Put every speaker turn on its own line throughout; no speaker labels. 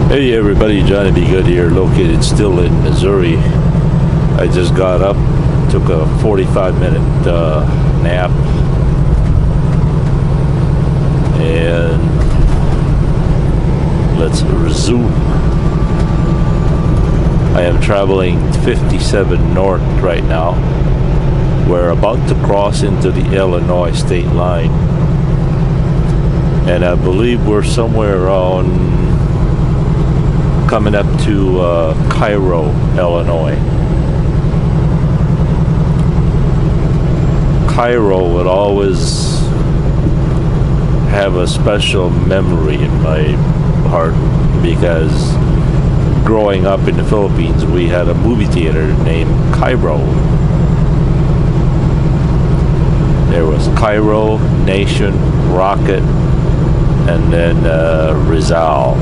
Hey everybody, Johnny B. Good here, located still in Missouri. I just got up, took a 45-minute nap, and let's resume. I am traveling 57 north right now. We're about to cross into the Illinois state line, and I believe we're somewhere around coming up to Cairo, Illinois. Cairo would always have a special memory in my heart because growing up in the Philippines, we had a movie theater named Cairo. There was Cairo, Nation, Rocket, and then Rizal.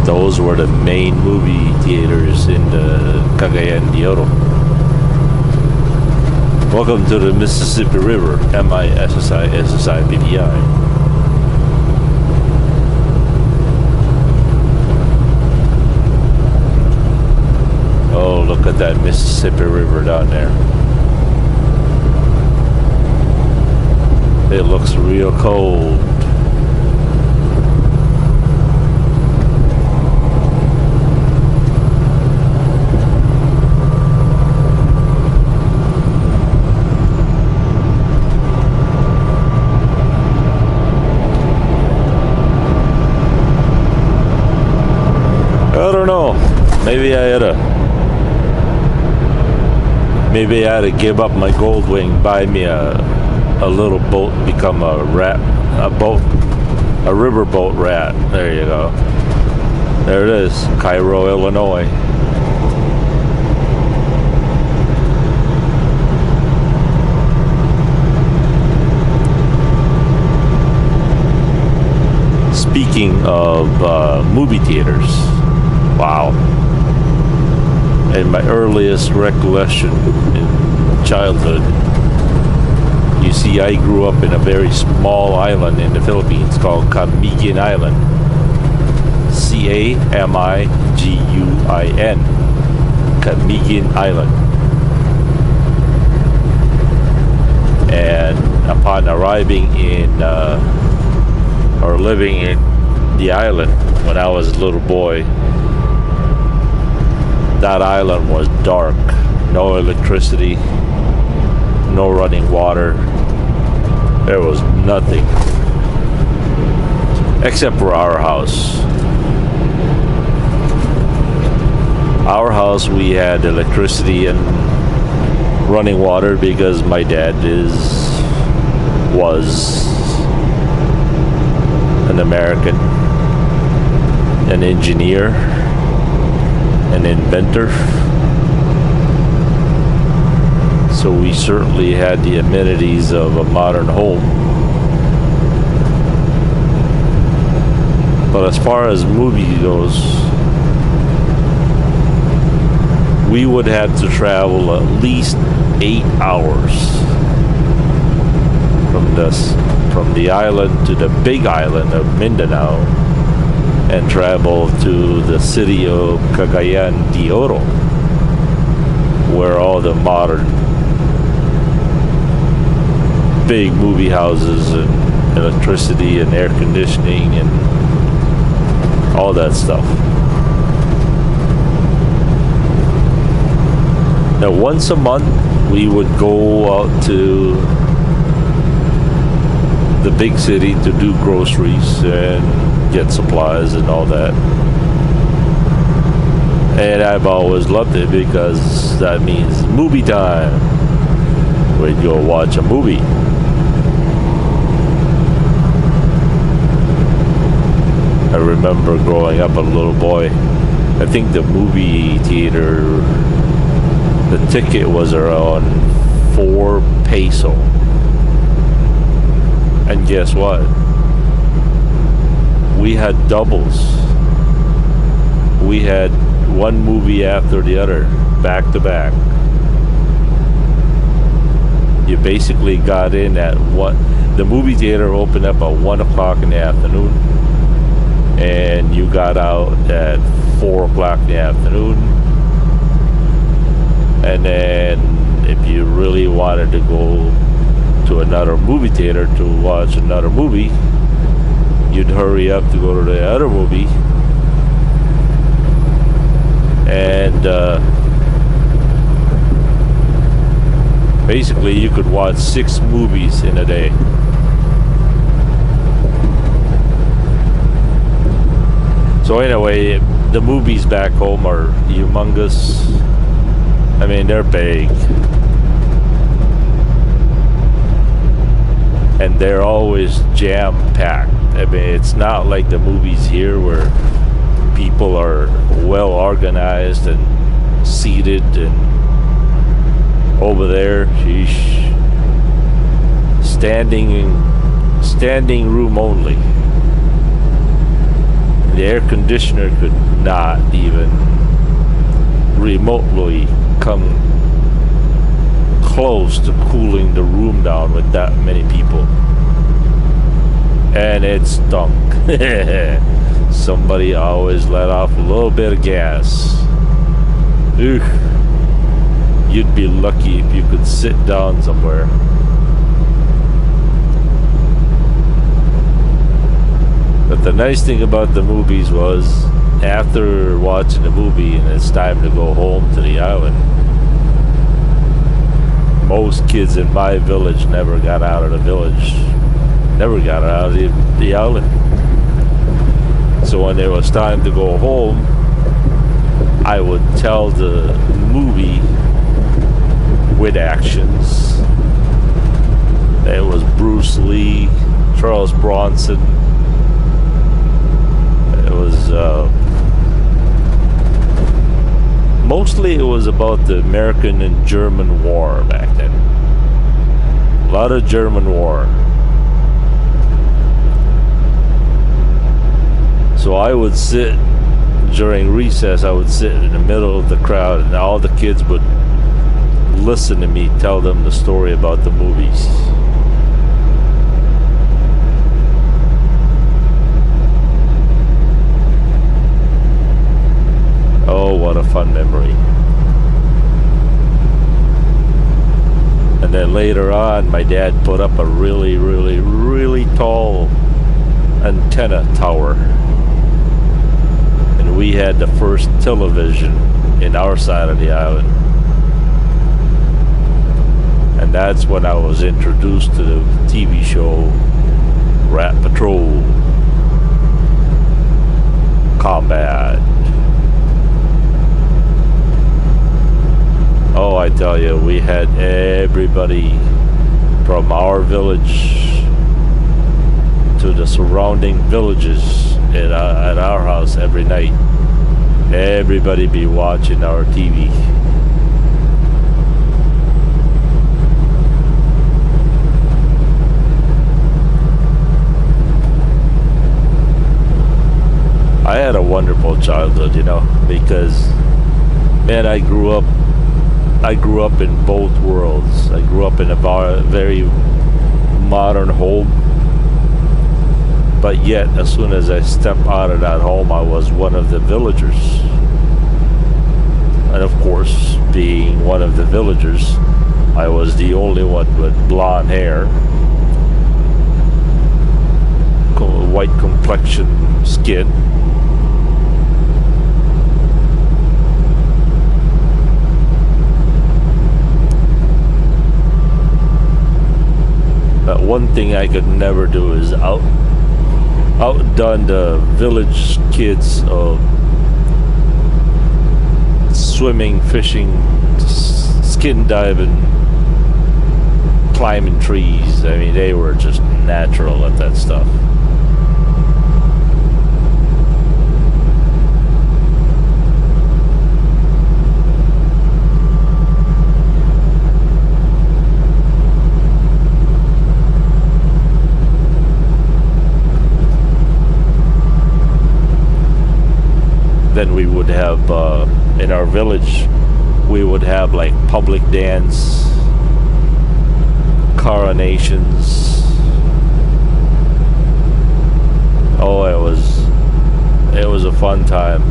Those were the main movie theaters in the Cagayan de Oro. Welcome to the Mississippi River, MISSI-SSI-BBI. Oh, look at that Mississippi River down there. It looks real cold. I don't know. Maybe I had to give up my gold wing, buy me a little boat, become a riverboat rat. There you go. There it is, Cairo, Illinois. Speaking of movie theaters, wow. In my earliest recollection in childhood, you see, I grew up in a very small island in the Philippines called Camiguin Island. Camiguin. Camiguin Island. And upon arriving in, or living in the island when I was a little boy, that island was dark. No electricity, no running water. There was nothing except for our house. Our house, we had electricity and running water because my dad was an American, an engineer, an inventor. So we certainly had the amenities of a modern home. But as far as movie goes, we would have to travel at least 8 hours from the island to the big island of Mindanao and travel to the city of Cagayan de Oro, where all the modern big movie houses and electricity and air conditioning and all that stuff. Now, once a month, we would go out to the big city to do groceries and get supplies and all that. And I've always loved it because that means movie time. We'd go watch a movie. I remember growing up a little boy, I think the movie theater, the ticket was around 4 peso. And guess what? We had doubles. We had one movie after the other, back to back. You basically got in at what? The movie theater opened up at 1 o'clock in the afternoon, and you got out at 4 o'clock in the afternoon. And then if you really wanted to go to another movie theater to watch another movie, you'd hurry up to go to the other movie. And basically you could watch 6 movies in a day. So anyway, the movies back home are humongous. I mean, they're big. And they're always jam-packed. I mean, it's not like the movies here where people are well organized and seated, and over there, sheesh, standing room only. The air conditioner could not even remotely come close to cooling the room down with that many people. And it stunk. Somebody always let off a little bit of gas. Ugh. You'd be lucky if you could sit down somewhere. But the nice thing about the movies was, after watching the movie and it's time to go home to the island, most kids in my village never got out of the village, never got out of the island. So when it was time to go home, I would tell the movie with actions. It was Bruce Lee, Charles Bronson. It was mostly it was about the American and German War back then. A lot of German war. So I would sit during recess, I would sit in the middle of the crowd, and all the kids would listen to me tell them the story about the movies. Oh, what a fun memory. And then later on, my dad put up a really, really, really tall antenna tower. And we had the first television in our side of the island. And that's when I was introduced to the TV show Rat Patrol, Combat. Oh, I tell you, we had everybody from our village to the surrounding villages at our house every night. Everybody be watching our TV. I had a wonderful childhood, you know, because, man, I grew up in both worlds. I grew up in a very modern home, but yet as soon as I stepped out of that home, I was one of the villagers. And of course, being one of the villagers, I was the only one with blonde hair, white complexion skin. But one thing I could never do is outdone the village kids of swimming, fishing, skin diving, climbing trees. I mean, they were just natural at that stuff. Then we would have, in our village, we would have like public dance, coronations. Oh, fun time.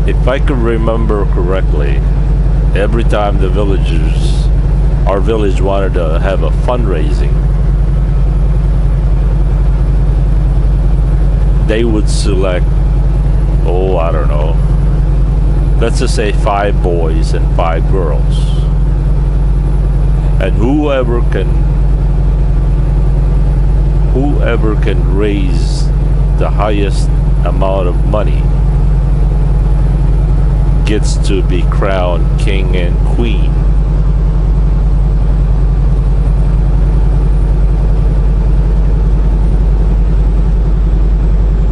If I can remember correctly, every time the villagers, our village wanted to have a fundraising, they would select, oh, I don't know, let's just say 5 boys and 5 girls. And whoever can raise the highest amount of money gets to be crowned king and queen.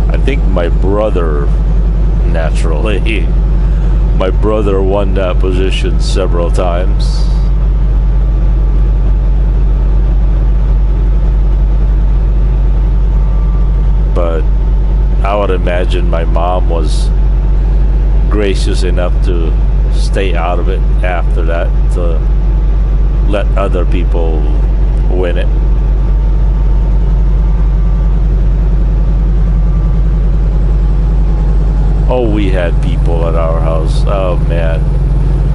I think my brother, naturally, my brother won that position several times. But I would imagine my mom was gracious enough to stay out of it after that, to let other people win it. Oh, we had people at our house. Oh man,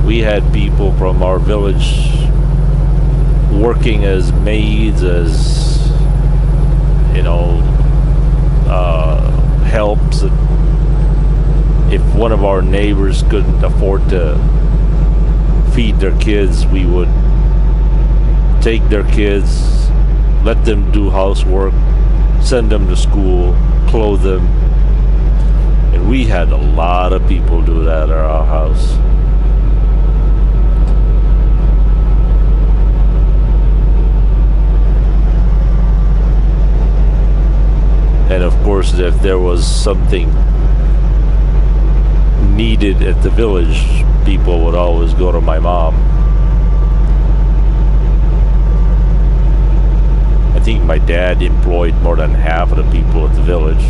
we had people from our village working as maids, as you know, helps. If one of our neighbors couldn't afford to feed their kids, we would take their kids, let them do housework, send them to school, clothe them. And we had a lot of people do that at our house. And of course, if there was something needed at the village, people would always go to my mom. I think my dad employed more than half of the people at the village.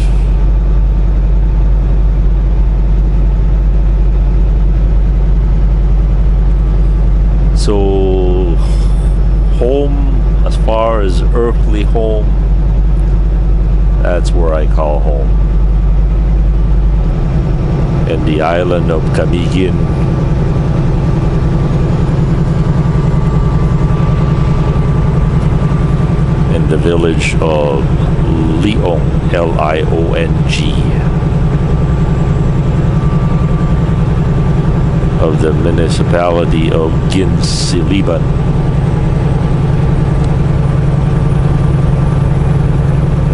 So home, as far as earthly home, that's where I call home. In the island of Camiguin. In the village of Liong, L-I-O-N-G, of the municipality of Ginsiliban.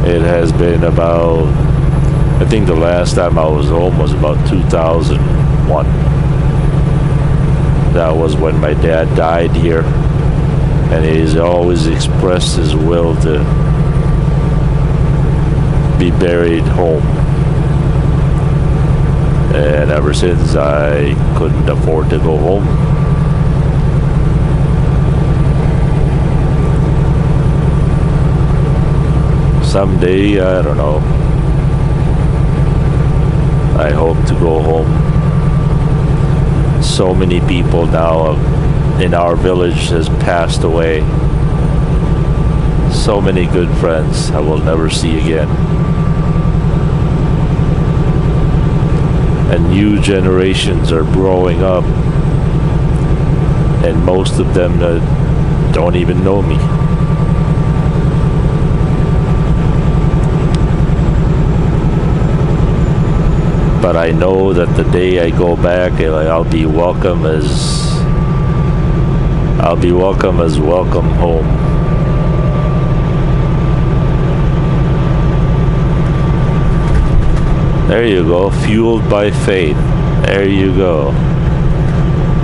It has been about, I think the last time I was home was about 2001. That was when my dad died here, and he's always expressed his will to be buried home. And ever since, I couldn't afford to go home. Someday, I don't know, I hope to go home. So many people now in our village has passed away. So many good friends I will never see again. And new generations are growing up, and most of them don't even know me. But I know that the day I go back, I'll be welcome as welcome home. There you go, fueled by faith. There you go.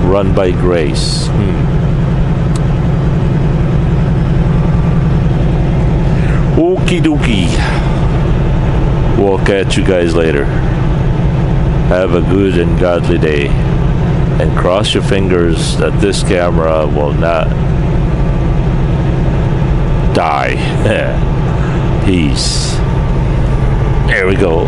Run by grace. Okie dokie. We'll catch you guys later. Have a good and godly day. And cross your fingers that this camera will not die. Peace. There we go.